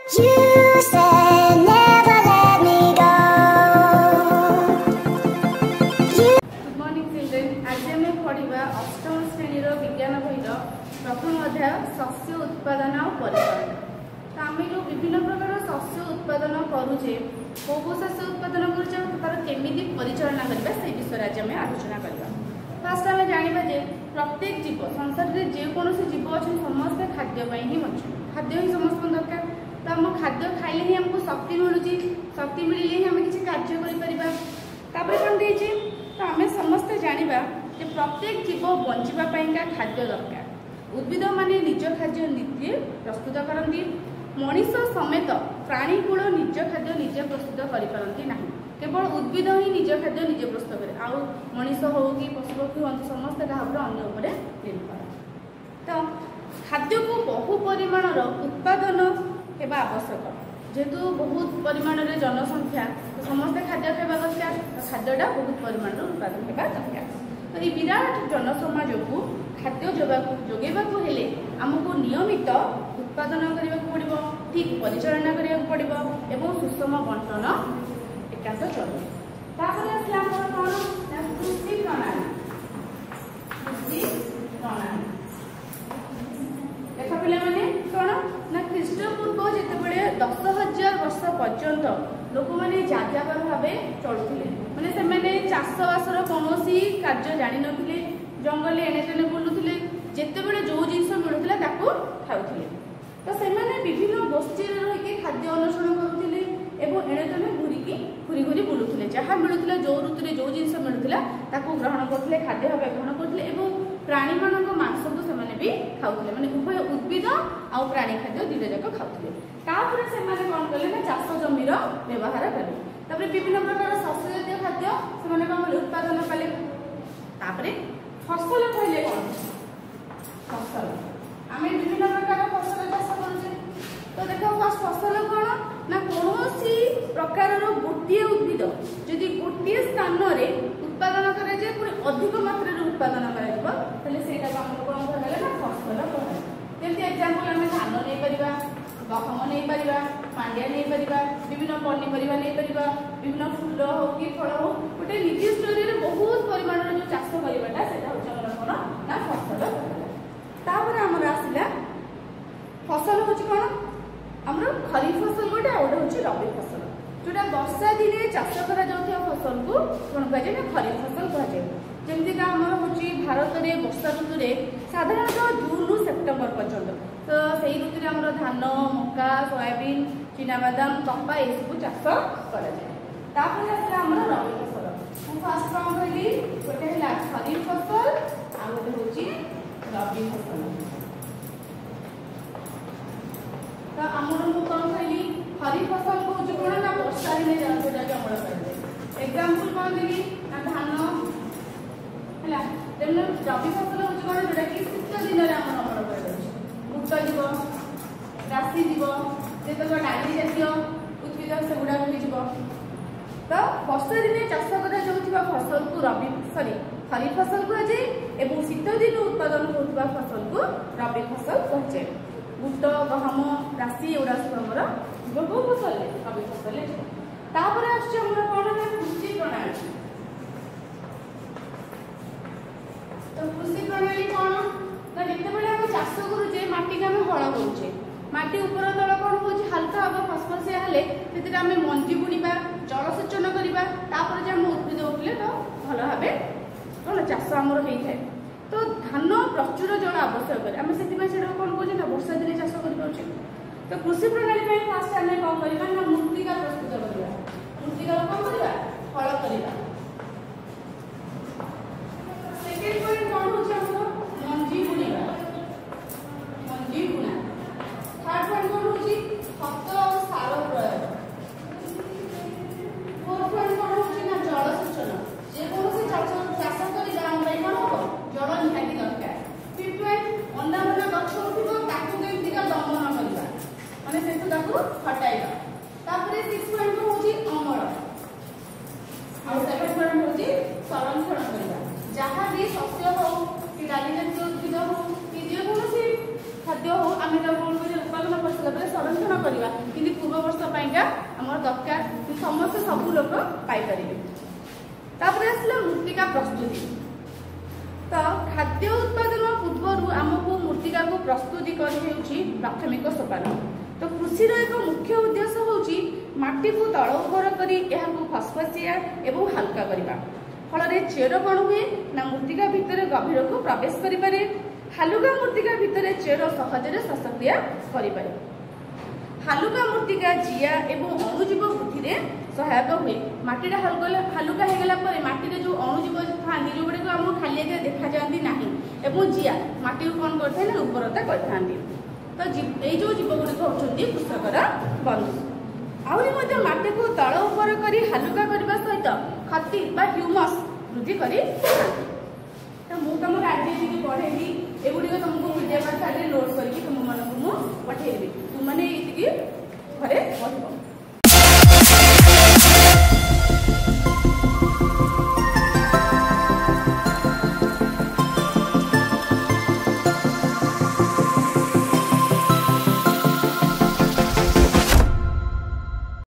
You said never let me go. Good morning children. आज आम पढ़ा अष्टम श्रेणी विज्ञान बहिर प्रथम अध्याय शस्य उत्पादन और परिचालन। तो आम जो विभिन्न प्रकार शस्य उत्पादन करुचे कौ शस्य उत्पादन करुचे तार केमिति परिचालना करबा से विषय आज आम आलोचना करबा। फास्ट आम जानिबा जे प्रत्येक जीव संसार में जेकोसी जीव अच्छे समस्ते खाद्य ही बचुन खाद्य ही समस्त दरकार। तो आम खाद्य खाइले ही हमको शक्ति मिलूची शक्ति मिले ही आम किसी कार्य कर कौन देती। तो आम समस्ते जानिबा जे प्रत्येक जीव बंचापी खाद्य दरकार। उद्भिद माने निज खाद्य निजे प्रस्तुत करती। मनीष समेत प्राणीकूल निज खाद्य निजे प्रस्तुत करपारती नहीं। केवल उद्भिद ही निज खाद्य निजे प्रस्तुत करे। आउ मनीष हो कि पशुपक्षी हूँ समस्ते क्या अन्य निर्भर। तो खाद्य को बहु परिमाण उत्पादन होगा आवश्यक। जेहेतु बहुत परिमाण में जनसंख्या तो समस्ते खाद्य खावा दरकार। खाद्यटा बहुत परिमाण उत्पादन होगा दरकार। तो ये विराट जनसमाज को खाद्य जोगाइबाकू हेले आमको नियमित उत्पादन करने पड़ो, ठीक परिचालना करने पड़ो एवं सुषम बंटन एकांत जरूरी। कृषि प्रणाली देख पे कौन ना ख्रीष्टपूर्व जितेबले 10,000 वर्ष पर्यंत लोक मैंने जाग्यावर भाव चलुले मैंने चाषबासर कौन कार्य जान नी जंगल एणे तेणे बुलूले जितेबले जो जिन मिलूला खाऊले। तो से विभिन्न गोष्ठी रही खाद्य अन्वेषण करुले एणे तेणे घूरी घूरी बुलूले जहाँ मिलूला जो ऋतु जो जिन मिलूला ग्रहण करते खाद्य भाव ग्रहण करते प्राणी मान मांस को भी खाऊले मैंने उभय उद्भिद आउ प्राणी खाद्य दुईटा जाक खाऊले। से कौन कले ना चाष जमीर व्यवहार कले विभिन्न प्रकार शस्य जातीय खाद्य से कौन कले उत्पादन कले। फसल कहले कौन फसल आम विभिन्न प्रकार फसल चाष करुचे। तो देख फर्स्ट फसल कौन ना कौन प्रकार गोटे उद्भिद जदि गोटे स्थान उत्पादन कराए पुणी अधिक मात्रा उत्पादन करा कौन कहले ना फसल कहले। जमी एक्जामपल आम धान नहीं पार गहम नहीं पार मांडिया नहीं पार विभिन्न पनीपरिया नहीं पार विभिन्न फूल हो कि फल हो गोटे निर्दिष्ट एरिया बहुत परिमाण जो चाष करवाटा से कौन ना फसल। आमर आसला फसल हूँ कौन आमर खरीफ फसल गोटे आ गोटे हूँ रबी फसल जोटा वर्षा दिन चाष कर फसल को कौन कहुए ना खरीफ फसल कहुए। जमीक आमर हूँ भारत में वर्षा ऋतु साधारणतः जून रु सेप्टेम्बर पर्यंत तो से ऋतु में आमर धान मका सोयाबीन चिनाबादाम कपा ये सब चाष करामर रबी फसल। फास्ट कौन कहली गोटे है खरीफ फसल आ गोटे हूँ रबी फसल। तो आमर मु कौन कहली खरीफ फसल कौन कौन ना वर्षा दिन जोटा कि अमल करेंगे। एग्जाम्पल कौन देली ना धान है रबी फसल हूँ कौन जोटा कि शीत दिन में आम अमल कर बुट जीव राशि जीव जितक डाली जातीय उद्भिद से गुड़ा जीव। तो वर्षा दिन चाष कर फसल को रबी खरीफ फसल कहुए और शीत दिन उत्पादन होता फसल को रबी फसल कहुए। बुट गहम राशि एगुड़ा सब आमर बहु फसल रबी फसल आसमर कौन ना कृषि प्रणाली। तो कृषि प्रणाली कौन ना जितेबाला आम चाष करुचे माटी के आम हल करुचे माटी उपर तल कौन हो हाल्का हम फसफसिया हेल्ले आम मंजी बुणा जलसेचन करवा आम उद्भिद उठिले तो भल भाव कौन चाष आमर होता है। तो धान प्रचुर जल आवश्यक आम से कौन कहे ना वर्षा दिन चाष कर। तो कृषि प्रणाली फास्ट आम कौन करवा ना मृत्तिका प्रस्तुत करवा मृत्तिका कौन करवा हल करवा। सेकेंड पॉइंट कौन हो मंजी बुणा मंजी बुणा। थर्ड पॉइंट कौन हो खत और सार प्रयोग। फोर्थ पॉइंट कौन हो ना जलसेचन जेकोसी चाष करवा कौन हम जल निहाती दरकार। फिफ्थ पॉइंट अंडा बना गछ उठो केमती दमन करवा माने से हटाइबा। सिक्स पॉइंट हूँ अमल और सेवेन पॉइंट हूँ संरक्षण करवा जहाँ भी शस्य हो कि डाली जातीय उद्भिद हो कि जेकोसी खाद्य हो आम कौन कर उत्पादन कर संरक्षण ସଂରକ୍ଷण करवा कि पूर्व वर्ष पाइका आमर दरकार समस्त सब लोक पाइपर। तापर आसला मृत्तिका प्रस्तुति। तो खाद्य उत्पादन पूर्व आमको मृत्तिका को प्रस्तुति करी प्राथमिक सोपान। तो कृषि एक मुख्य उद्देश्य होची माटी को तल उपर करी एहाकू फसफसिया एवं हल्का करबा। फल चेर कौन हुए ना मृत्तिका भितर गभीर को प्रवेश करें। हालुका मृत्तिका भितर चेर सहजरे श्वासक्रिया करें। हालुका मृत्तिका जिया एवं अणुजीव वृद्धि में सहायक हुए। माटीटा हालुका होगला माटी जो अणुजीव था जो गुड़िक आम खाली देखा जाती ना एवं जिया माटी को कौन करते हैं उर्वरता करते। तो ये जो जीव गुड़िक होती कृषकर बंधु। आहरी माटी को तल उपर कर हालुका करने सहित खती ह्यूमस वृद्धि कर तुमको आज पढ़ेबी एगुड़ी तुमको मीडिया पाखे नोट करके तुम मन पठेबी तुमने ये घरे पढ़।